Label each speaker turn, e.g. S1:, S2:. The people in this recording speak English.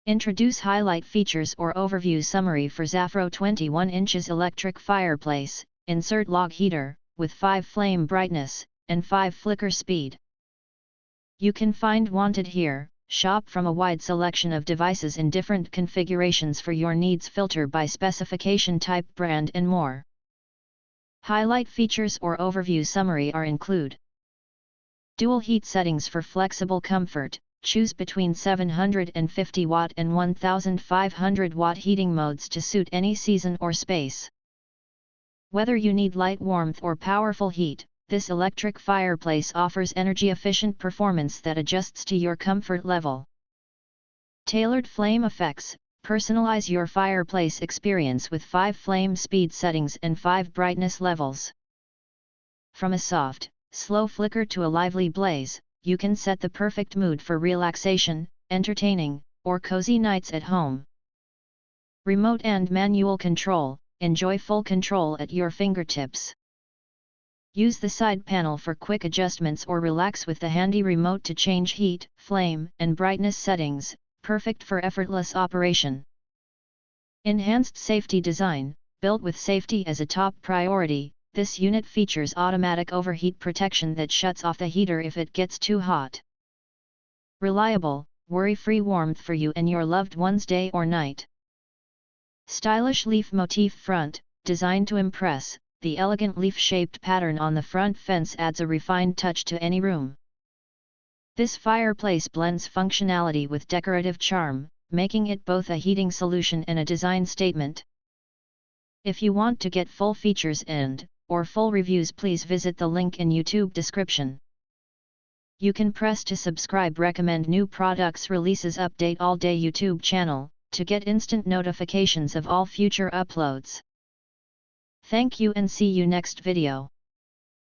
S1: Introduce highlight features or overview summary for ZAFRO 21 inches electric fireplace. Insert log heater, with 5 flame brightness, and 5 flicker speed. You can find wanted here. Shop from a wide selection of devices in different configurations for your needs. Filter by specification, type, brand and more. Highlight features or overview summary are include: dual heat settings for flexible comfort. Choose between 750 watt and 1500 watt heating modes to suit any season or space. Whether you need light warmth or powerful heat, this electric fireplace offers energy-efficient performance that adjusts to your comfort level. Tailored flame effects. Personalize your fireplace experience with 5 flame speed settings and 5 brightness levels. From a soft, slow flicker to a lively blaze, you can set the perfect mood for relaxation, entertaining, or cozy nights at home. Remote and manual control. Enjoy full control at your fingertips. Use the side panel for quick adjustments or relax with the handy remote to change heat, flame, and brightness settings, perfect for effortless operation. Enhanced safety design. Built with safety as a top priority, this unit features automatic overheat protection that shuts off the heater if it gets too hot. Reliable, worry-free warmth for you and your loved ones day or night. Stylish leaf motif front, designed to impress. The elegant leaf-shaped pattern on the front fence adds a refined touch to any room. This fireplace blends functionality with decorative charm, making it both a heating solution and a design statement. If you want to get full features or full reviews, please visit the link in YouTube description. You can press to subscribe, recommend new products releases, update all day YouTube channel, to get instant notifications of all future uploads. Thank you and see you next video.